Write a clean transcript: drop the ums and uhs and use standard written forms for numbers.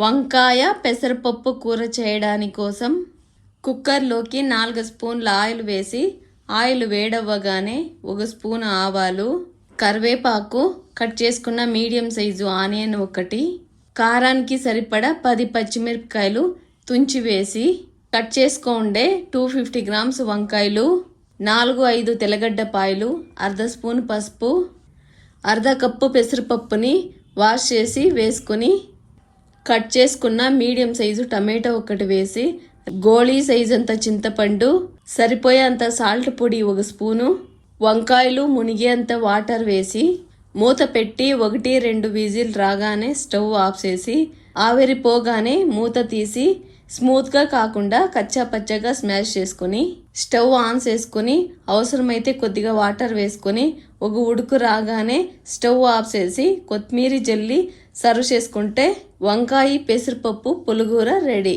వంకాయ పెసరపప్పు కూర చేయడానికి కోసం కుక్కర్లోకి 4 స్పూన్ల ఆయిల్ వేసి ఆయిల్ వేడవ్వగానే 1 స్పూన్ ఆవాలు, కరివేపాకు, కట్ చేసుకున్న మీడియం సైజు ఆనియన్ ఒకటి, కారానికి సరిపడా 10 పచ్చిమిరపకాయలు తుంచి వేసి కట్ చేసుకుండే 250 గ్రామ్స్ వంకాయలు, 4-5 తెల్లగడ్డపాయలు, అర్ధ స్పూన్ పసుపు, అర్ధ కప్పు పెసరపప్పుని వాష్ చేసి వేసుకొని కట్ చేసుకున్న మీడియం సైజు టమాటో ఒకటి వేసి గోళీ సైజు అంత చింతపండు, సరిపోయేంత సాల్ట్ పొడి 1 స్పూను, వంకాయలు మునిగేంత వాటర్ వేసి మూత పెట్టి 1-2 విజిల్ రాగానే స్టవ్ ఆఫ్ చేసి ఆవిరిపోగానే మూత తీసి స్మూత్గా కాకుండా కచ్చా పచ్చగా స్మాష్ చేసుకొని స్టవ్ ఆన్ చేసుకొని అవసరమైతే కొద్దిగా వాటర్ వేసుకొని 1 ఉడుకు రాగానే స్టవ్ ఆఫ్ చేసి కొత్తిమీర జల్లి సర్వ్ చేసుకుంటే వంకాయ పెసరపప్పు పులిహోర రెడీ.